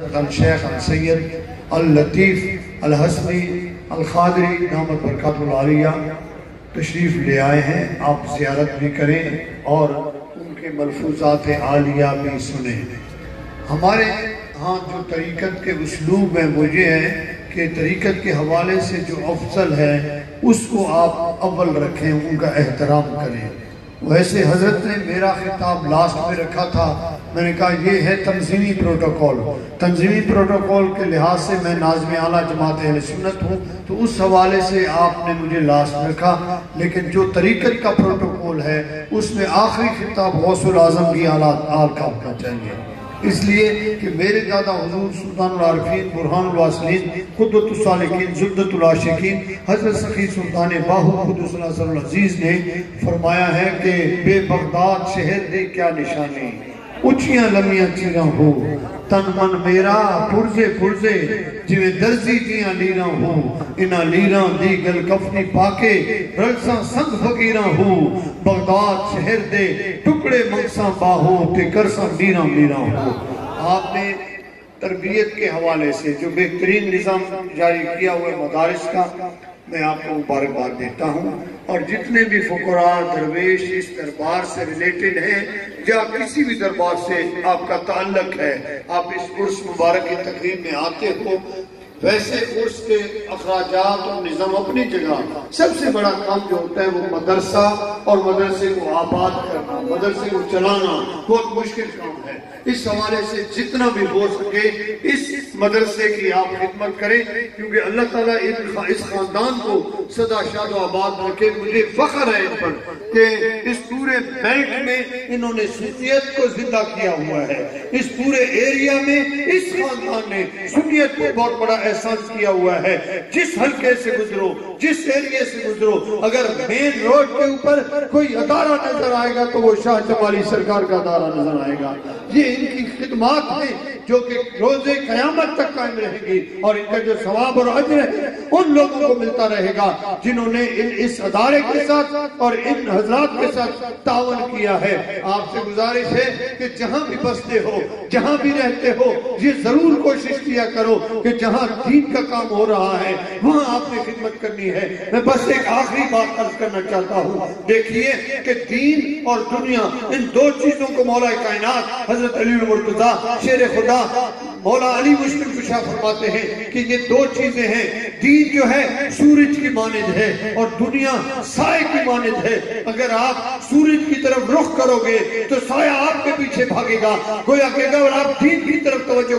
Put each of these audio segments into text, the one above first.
الشیخ السید اللطیف الحسنی القادری دامت برکاتہ العالیہ تشریف لے آئے ہیں. آپ زیارت بھی کریں اور ان کے ملفوظات عالیہ بھی سنیں. ہمارے ہاں جو طریقت کے اسلوب میں وہ یہ ہے کہ طریقت کے حوالے سے جو افضل ہے اس کو آپ اول رکھیں، ان کا احترام کریں. ویسے حضرت نے میرا خطاب لاسٹ میں رکھا تھا. میں نے کہا یہ ہے تنظیمی پروٹوکول. تنظیمی پروٹوکول کے لحاظ سے میں ناظم اعلیٰ جماعت اہل سنت ہوں، تو اس حوالے سے آپ نے مجھے لاسٹ رکھا. لیکن جو طریقت کا پروٹوکول ہے اس میں آخری خطاب غوث العظم کی آل کا ہونا چاہیے. اس لیے کہ میرے دادا حضور سلطان العارفین برہان الواصلین قدوۃ الصالحین زبدۃ العاشقین حضرت سخی سلطان باہو قدس اللہ العزیز نے فرمایا ہے کہ بے بغداد شہر دے کیا نشانی، اچھیاں لمیاں چیراں ہو تن من میرا پرزے پرزے جویں درزی دیاں لیراں ہو، انہاں لیراں دی گل کفنی پاکے رلساں سنگ فقیراں ہو. بغداد شہر دے ٹکڑے منگساں باہو تے کرساں لیراں لیراں ہو. آپ نے تربیت کے حوالے سے جو بہترین نظام جاری کیا ہوئے مدارس کا میں آپ کو مبارکباد دیتا ہوں. اور جتنے بھی فقراء درویش اس دربار سے ریلیٹڈ ہیں یا کسی بھی دربار سے آپ کا تعلق ہے، آپ اس عرس مبارک کی تقریب میں آتے ہو. ویسے عرس کے اخراجات اور نظام اپنی جگہ، سب سے بڑا کام جو ہوتا ہے وہ مدرسہ اور مدرسے کو آباد کرنا، مدرسے کو چلانا بہت مشکل کام ہے. اس حوالے سے جتنا بھی ہو سکے اس مدرسے کی آپ خدمت کریں، کیونکہ اللہ تعالیٰ اس خاندان کو سدا شاد و آباد رکھے. مجھے فخر ہے ان پر کہ اس پورے بیلٹ میں انہوں نے سنیت کو زندہ کیا ہوا ہے. اس پورے ایریا میں اس خاندان نے سنیت کو بہت بڑا احساس کیا ہوا ہے. جس حلقے سے گزرو، جس ایریے سے گزرو، اگر مین روڈ کے اوپر کوئی ادارہ نظر آئے گا تو وہ شاہ جمالی سرکار کا ادارہ نظر آئے گا. یہ ان کی خدمات ہیں جو کہ روز قیامت تک قائم رہے گی، اور ان کا جو ثواب اور اجر ہے ان لوگوں کو ملتا رہے گا جنہوں نے اس ادارے کے ساتھ اور ان حضرات کے ساتھ تعاون کیا ہے. آپ سے گزارش ہے کہ جہاں بھی بستے ہو، جہاں بھی رہتے ہو، یہ ضرور کوشش کیا کرو کہ جہاں دین کا کام ہو رہا ہے وہاں آپ نے خدمت کرنی ہے. میں بس ایک آخری بات عرض کرنا چاہتا ہوں. دیکھیے کہ دین اور دنیا، ان دو چیزوں کو مولا کائنات حضرت علی المرتضیٰ شیر خدا مولا علی مشکل کشا فرماتے ہیں کہ یہ دو چیزیں ہیں. دین جو ہے سورج کی مانند ہے اور دنیا سائے کی مانند ہے. اگر آپ سورج کی طرف رخ کرو گے تو سایہ آپ کے پیچھے بھاگے گا. گویا کہ اگر آپ دین کی طرف توجہ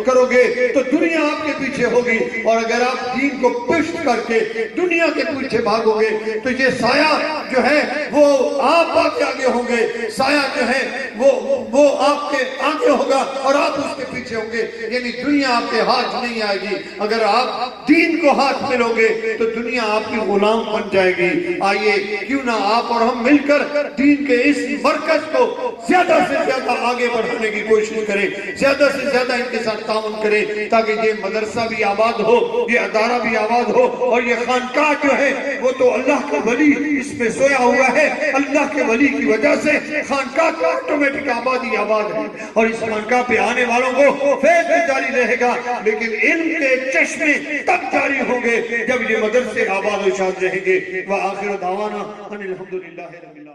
کرو گے تو دنیا آپ کے پیچھے ہوگی، اور اگر آپ دین کو پشت کر کے دنیا کے پیچھے بھاگو گے تو یہ سایہ جو ہے وہ آپ آگے ہوں گے. سایہ جو ہے وہ آپ کے آگے ہوگا اور آپ اس کے پیچھے ہوں گے. یعنی دنیا آپ کے ہاتھ نہیں آئے گی. اگر آپ دین کو ہاتھ میں لو گے تو دنیا آپ کی غلام بن جائے گی. آئیے کیوں نہ آپ اور ہم مل کر دین کے اس مرکز کو زیادہ سے زیادہ آگے بڑھانے کی کوشش کریں، زیادہ سے زیادہ ان کے ساتھ تعاون کریں تاکہ یہ مدرسہ بھی آباد ہو، یہ ادارہ بھی آباد ہو. اور یہ خانقاہ جو ہے وہ تو اللہ کا ولی اس میں سویا ہوا ہے. اللہ کے ولی کی وجہ سے خانقاہ کا آٹومیٹک آبادی آباد ہے، اور اس خانقاہ پہ آنے والوں کو فیض جاری رہے گا. لیکن علم کے چشمے تب جاری ہوں گے جب یہ مدرسے آباد و شاد رہیں گے. وآخر دعوانا ان الحمدللہ رب العالمین.